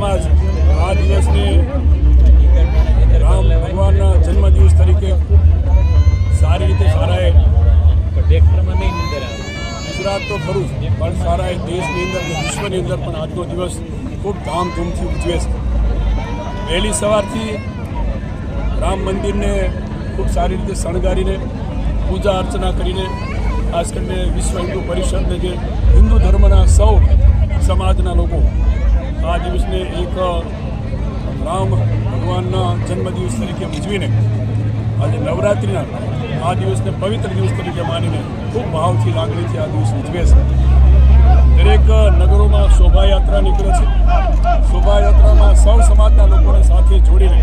સમાજ આ દિવસને રામ ભગવાનના જન્મદિવસ તરીકે ખૂબ સારી રીતે સારાએ ગુજરાત તો ખરું જ પણ સારાએ દેશની અંદર અને વિશ્વની અંદર પણ આજનો દિવસ ખૂબ ધામધૂમથી ઉજવે છે. વહેલી સવારથી રામ મંદિરને ખૂબ સારી રીતે શણગારીને પૂજા અર્ચના કરીને ખાસ કરીને વિશ્વ હિન્દુ પરિષદને જે હિન્દુ ધર્મના સૌ સમાજના લોકો આ દિવસને એક રામ ભગવાનના જન્મદિવસ તરીકે ઉજવીને આજે નવરાત્રિના આ દિવસને પવિત્ર દિવસ તરીકે માનીને ખૂબ ભાવથી લાગણીથી આ દિવસ ઉજવે છે. દરેક નગરોમાં શોભાયાત્રા નીકળે છે. શોભાયાત્રામાં સૌ સમાજના લોકોને સાથે જોડીને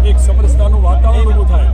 એક સમરસતાનું વાતાવરણ ઊભું થાય